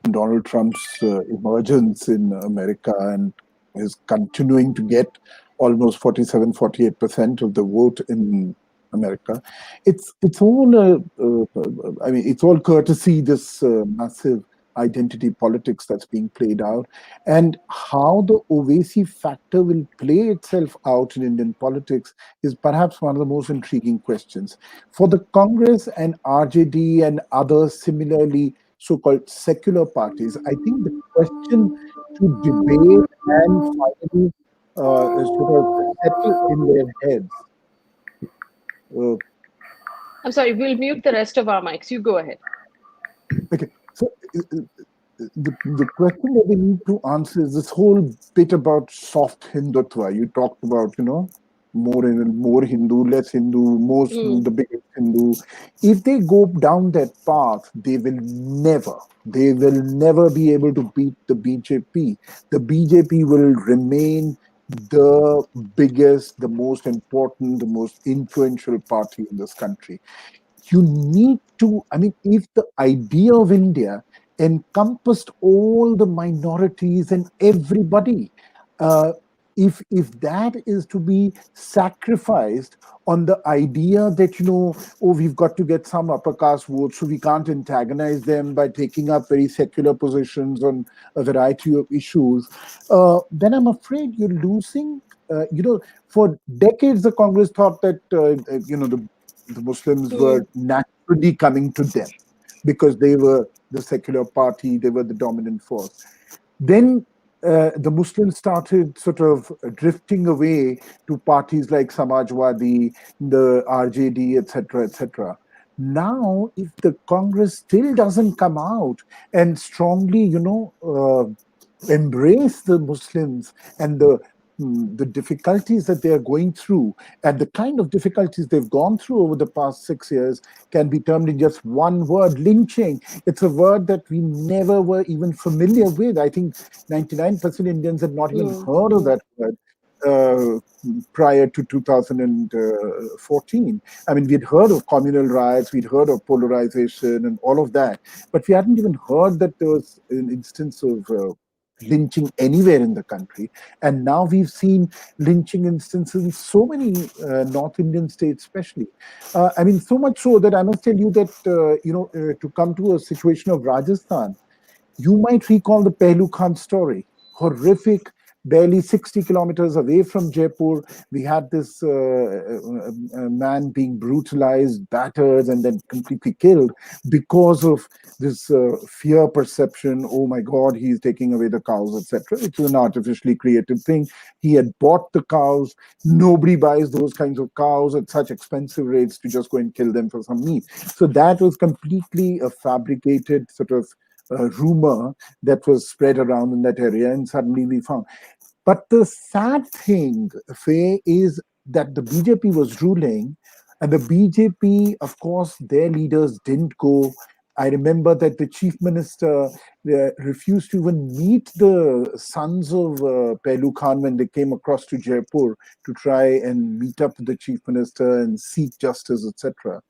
Donald Trump's emergence in America and is continuing to get almost 47-48% of the vote in America, it's all it's all courtesy this massive identity politics that's being played out, and how the Ovesi factor will play itself out in Indian politics is perhaps one of the most intriguing questions. For the Congress and RJD and other similarly so-called secular parties, I think the question to debate and finally sort of settle in their heads. I'm sorry, we'll mute the rest of our mics. You go ahead. Okay, so the question that we need to answer is this whole bit about soft Hindutva. You talked about, more Hindu, less Hindu, most the biggest Hindu. If they go down that path, they will never be able to beat the BJP. The BJP will remain the biggest, the most important, the most influential party in this country. You need to, I mean, if the idea of India encompassed all the minorities and everybody, if that is to be sacrificed on the idea that, we've got to get some upper caste votes, so we can't antagonize them by taking up very secular positions on a variety of issues, then I'm afraid you're losing. For decades, the Congress thought that, the Muslims were naturally coming to them because they were the secular party, they were the dominant force. Then the Muslims started sort of drifting away to parties like Samajwadi, the RJD, etc., etc. Now, if the Congress still doesn't come out and strongly, embrace the Muslims and the the difficulties that they are going through and the kind of difficulties they've gone through over the past 6 years can be termed in just one word: lynching. It's a word that we never were even familiar with. I think 99% Indians had not even heard of that word uh, prior to 2014. I mean, we'd heard of communal riots, we'd heard of polarization and all of that, but we hadn't even heard that there was an instance of lynching anywhere in the country. And now we've seen lynching instances in so many North Indian states, especially. I mean, so much so that I must tell you that, to come to a situation of Rajasthan, you might recall the Pehlu Khan story. Horrific, barely 60 kilometers away from Jaipur. We had this man being brutalized, battered, and then completely killed because of this fear perception. Oh my God, he's taking away the cows, etc. It's an artificially created thing. He had bought the cows. Nobody buys those kinds of cows at such expensive rates to just go and kill them for some meat. So that was completely a fabricated sort of rumor that was spread around in that area, and suddenly we found. But the sad thing, Faye, is that the BJP was ruling, and the BJP, of course, their leaders didn't go. I remember that the chief minister refused to even meet the sons of Pehlu Khan when they came across to Jaipur to try and meet up with the chief minister and seek justice, etc.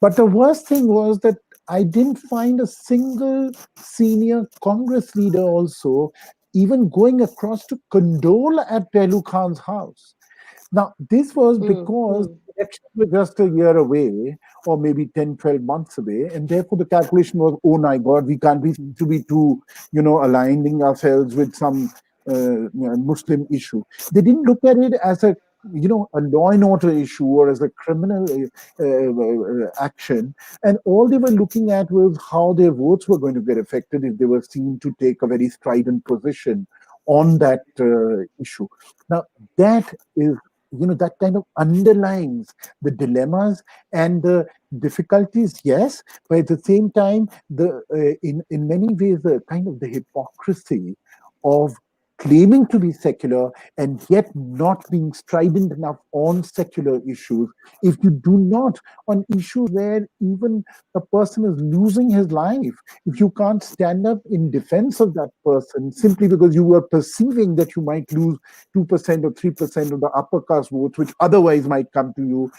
But the worst thing was that I didn't find a single senior Congress leader also even going across to condole at Pehlu Khan's house. Now, this was because elections were just a year away, or maybe 10, 12 months away, and therefore the calculation was, oh my God, we can't be to be too, aligning ourselves with some Muslim issue. They didn't look at it as a law and order issue or as a criminal action, and all they were looking at was how their votes were going to get affected if they were seen to take a very strident position on that issue. Now, that is, that kind of underlines the dilemmas and the difficulties, yes, but at the same time, the in many ways, the kind of the hypocrisy of claiming to be secular and yet not being strident enough on secular issues. If you do not, on issues where even a person is losing his life, if you can't stand up in defense of that person simply because you were perceiving that you might lose 2% or 3% of the upper caste votes, which otherwise might come to you,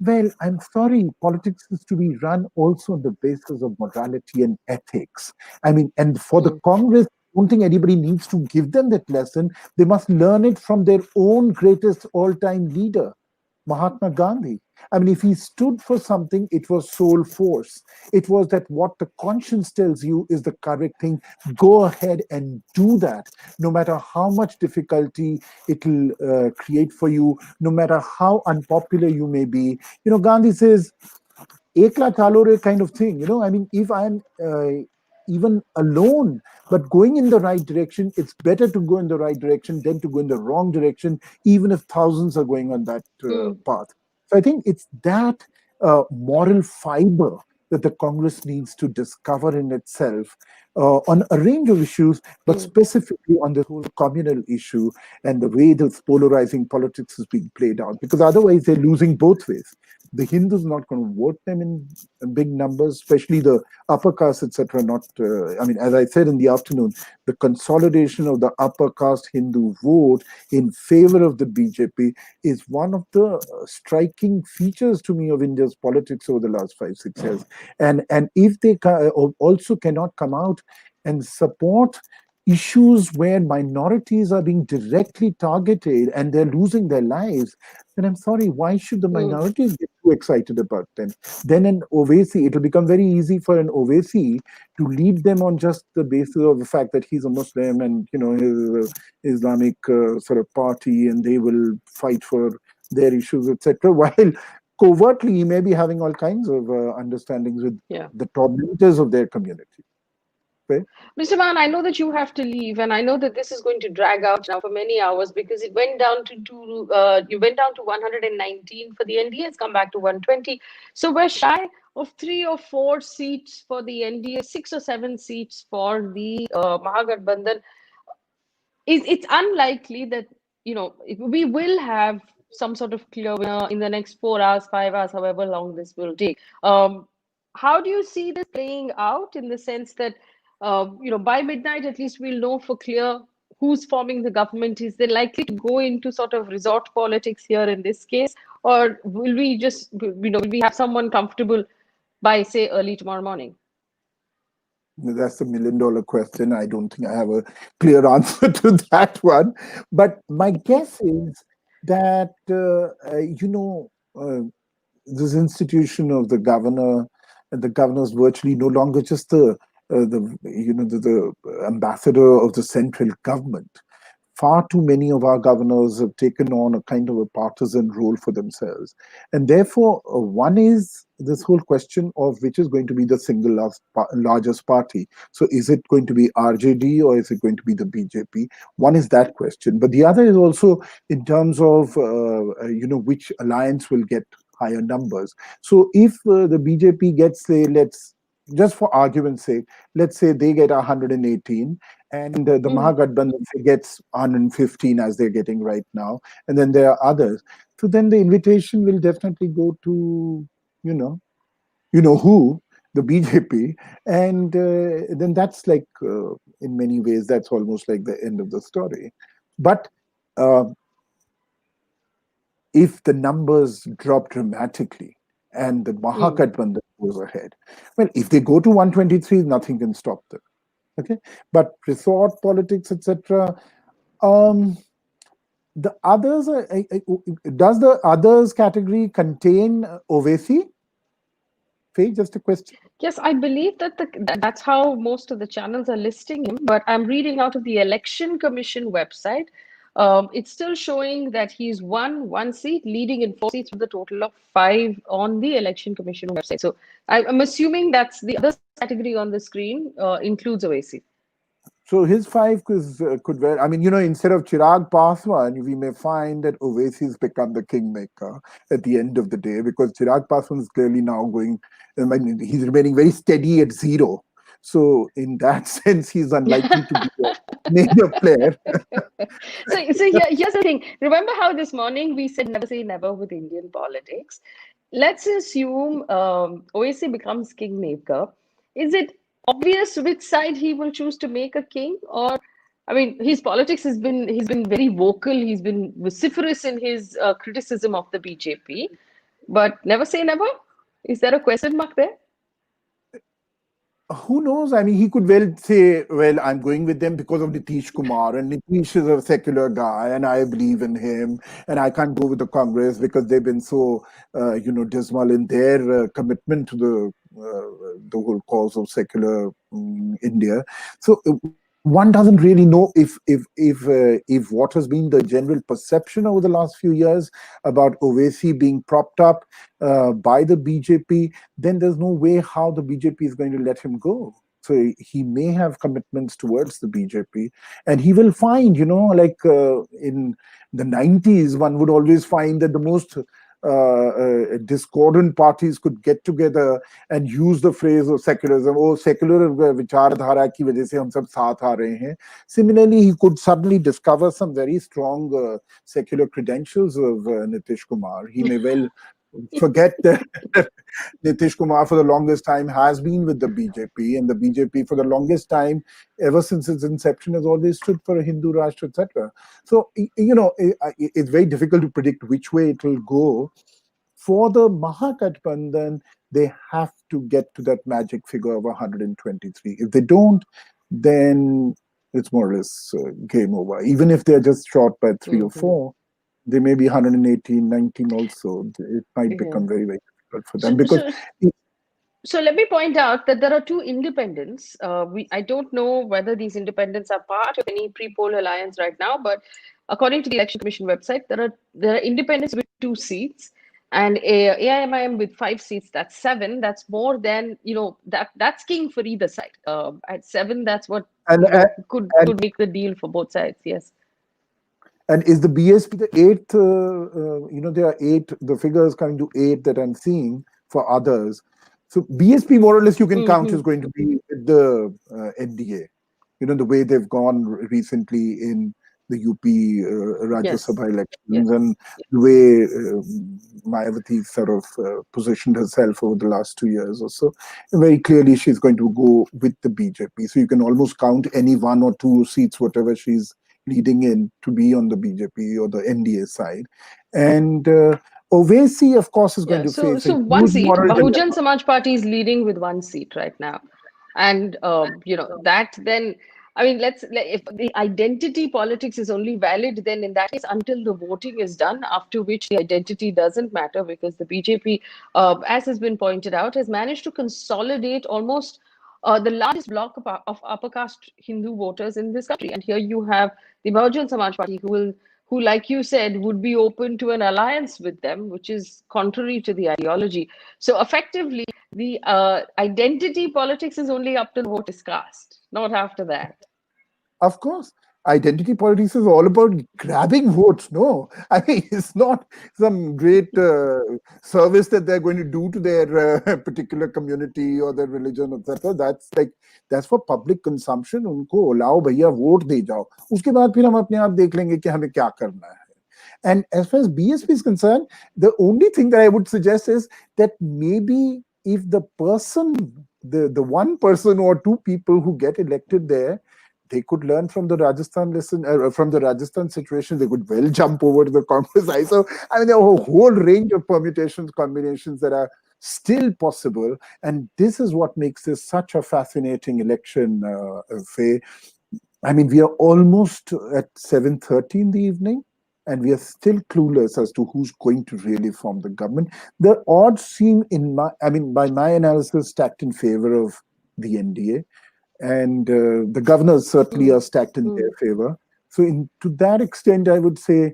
well, I'm sorry, politics is to be run also on the basis of morality and ethics. I mean, and for the Congress, I don't think anybody needs to give them that lesson. They must learn it from their own greatest all-time leader, Mahatma Gandhi. I mean, if he stood for something, it was sole force. It was that what the conscience tells you is the correct thing. Go ahead and do that, no matter how much difficulty it will create for you, no matter how unpopular you may be. Gandhi says, ekla chalore kind of thing. I mean, if I'm even alone, but going in the right direction, it's better to go in the right direction than to go in the wrong direction, even if thousands are going on that path. So I think it's that moral fiber that the Congress needs to discover in itself on a range of issues, but specifically on this whole communal issue and the way this polarizing politics is being played out, because otherwise they're losing both ways. The Hindus are not going to vote them in big numbers, especially the upper caste, etc. Not, I mean, as I said in the afternoon, the consolidation of the upper caste Hindu vote in favor of the BJP is one of the striking features to me of India's politics over the last 5-6 years. And if they also cannot come out and support issues where minorities are being directly targeted and they're losing their lives, then I'm sorry, why should the minorities get too excited about them? Then an Owaisi, it'll become very easy for an Owaisi to lead them on just the basis of the fact that he's a Muslim and, his Islamic sort of party, and they will fight for their issues, etc. While covertly he may be having all kinds of understandings with the top leaders of their community. Okay? Mr. Mahan, I know that you have to leave, and I know that this is going to drag out now for many hours because it went down you went down to 119 for the NDA. It's come back to 120. So we're shy of 3 or 4 seats for the NDA, 6 or 7 seats for the Mahagathbandhan. It's unlikely that we will have some sort of clear winner in the next 4 hours, 5 hours, however long this will take. How do you see this playing out in the sense that, by midnight, at least we'll know for clear who's forming the government? Is there likely to go into sort of resort politics here in this case? Or will we just, will we have someone comfortable by, say, early tomorrow morning? That's a $1,000,000 question. I don't think I have a clear answer to that one. But my guess is that, this institution of the governor, and the governor is virtually no longer just the ambassador of the central government. Far too many of our governors have taken on a kind of a partisan role for themselves. And therefore, one is this whole question of which is going to be the single largest party. So is it going to be RJD or is it going to be the BJP? One is that question. But the other is also in terms of, which alliance will get higher numbers. So if the BJP gets, say, just for argument's sake, let's say they get 118 and the Mahagathbandhan gets 115 as they're getting right now, and then there are others. So then the invitation will definitely go to, who, the BJP, and then that's like, in many ways, that's almost like the end of the story. But if the numbers drop dramatically and the Mahagathbandhan goes ahead, well, if they go to 123, nothing can stop them. Okay, but resort politics, etc. The others, does the others category contain Owaisi? Faye, just a question. Yes, I believe that's how most of the channels are listing him. But I'm reading out of the Election Commission website. It's still showing that he's won one seat, leading in 4 seats with a total of 5 on the Election Commission website. So I'm assuming that's the other category on the screen includes Owaisi. So his 5 could very, instead of Chirag Paswan, we may find that Owaisi's become the kingmaker at the end of the day, because Chirag Paswan is clearly now he's remaining very steady at 0. So in that sense, he's unlikely to be a major player. So here's the thing. Remember how this morning we said never say never with Indian politics? Let's assume Owaisi becomes kingmaker. Is it obvious which side he will choose to make a king? Or, his politics he's been very vocal. He's been vociferous in his criticism of the BJP. But never say never. Is there a question mark there? Who knows? He could well say, well, I'm going with them because of Nitish Kumar, and Nitish is a secular guy, and I believe in him, and I can't go with the Congress because they've been so, dismal in their commitment to the whole cause of secular India. So one doesn't really know if what has been the general perception over the last few years about Owaisi being propped up by the BJP, then there's no way how the BJP is going to let him go. So he may have commitments towards the BJP, and he will find, like in the 90s, one would always find that the most discordant parties could get together and use the phrase of secularism. Oh, secular vichardhara ki wajah se hum sab saath aa rahe hain. Similarly, he could suddenly discover some very strong secular credentials of Nitish Kumar. He may well forget that Nitish Kumar for the longest time has been with the BJP, and the BJP for the longest time, ever since its inception, has always stood for a Hindu Rashtra, etc. So, it's very difficult to predict which way it will go. For the Mahagathbandhan, they have to get to that magic figure of 123. If they don't, then it's more or less game over. Even if they're just short by 3 or 4, they may be 118, 19 also. It might become very, very difficult for them. So let me point out that there are 2 independents. I don't know whether these independents are part of any pre-poll alliance right now, but according to the Election Commission website, there are independents with 2 seats, and AIMIM with 5 seats. That's 7. That's more than that's king for either side. At 7, that's what could make the deal for both sides. Yes. And is the BSP the 8th? There are 8. The figure is coming to 8 that I'm seeing for others. So BSP, more or less, you can count is going to be the NDA. The way they've gone recently in the UP Rajya Yes. Sabha elections, Yes. and the way Mayawati sort of positioned herself over the last 2 years or so. Very clearly, she's going to go with the BJP. So you can almost count any 1 or 2 seats, whatever she's leading in, to be on the BJP or the NDA side. And Owaisi, of course, is going to face a So one huge seat, moral Bahujan dilemma. Samaj Party is leading with 1 seat right now, and that then. I mean, if the identity politics is only valid, then in that case, until the voting is done, after which the identity doesn't matter, because the BJP, as has been pointed out, has managed to consolidate almost the largest block of upper caste Hindu voters in this country. And here you have the Bahujan Samaj Party, who, like you said, would be open to an alliance with them, which is contrary to the ideology. So effectively, the identity politics is only up to the vote is cast, not after that. Of course, identity politics is all about grabbing votes. No, I mean, it's not some great service that they're going to do to their particular community or their religion, etc. That's for public consumption. उनको लाओ भैया vote दे जाओ. उसके बाद फिर हम अपने आप देख लेंगे कि हमें क्या करना है. And as far as BSP is concerned, the only thing that I would suggest is that maybe if the one person or 2 people who get elected there, they could learn from the Rajasthan situation. They could well jump over to the Congress side. So I mean, there are a whole range of permutations, combinations that are still possible, and this is what makes this such a fascinating election, Faye. I mean, we are almost at 7:30 in the evening, and we are still clueless as to who's going to really form the government. The odds seem, by my analysis, stacked in favor of the NDA. And the governors certainly are stacked in their favor. So to that extent, I would say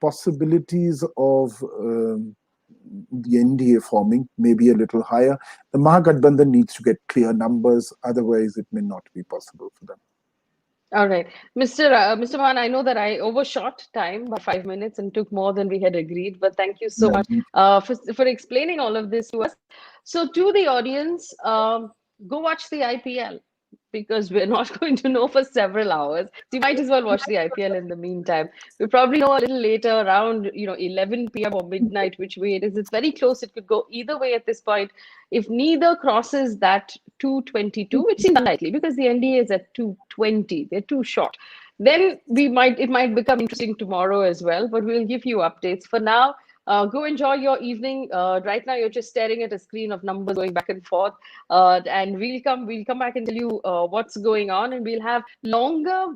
possibilities of the NDA forming may be a little higher. The Mahagathbandhan needs to get clear numbers, otherwise it may not be possible for them. All right, Mr. Mahan, I know that I overshot time by 5 minutes and took more than we had agreed, but thank you so much for explaining all of this to us. So to the audience, go watch the IPL, because we're not going to know for several hours. So you might as well watch the IPL in the meantime. We'll probably know a little later, around 11 p.m. or midnight, which way it is. It's very close. It could go either way at this point. If neither crosses that 222, which seems unlikely because the NDA is at 220, they're too short, then it might become interesting tomorrow as well. But we'll give you updates. For now, go enjoy your evening. Right now, you're just staring at a screen of numbers going back and forth, and we'll come back and tell you what's going on, and we'll have longer,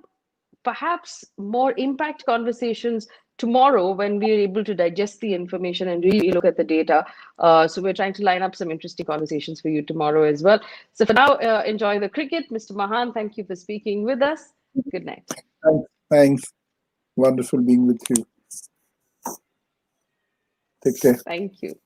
perhaps more impact conversations tomorrow when we're able to digest the information and really look at the data. So we're trying to line up some interesting conversations for you tomorrow as well. So for now, enjoy the cricket. Mr. Mahan, thank you for speaking with us. Good night. Thanks. Wonderful being with you. Take care. Thank you.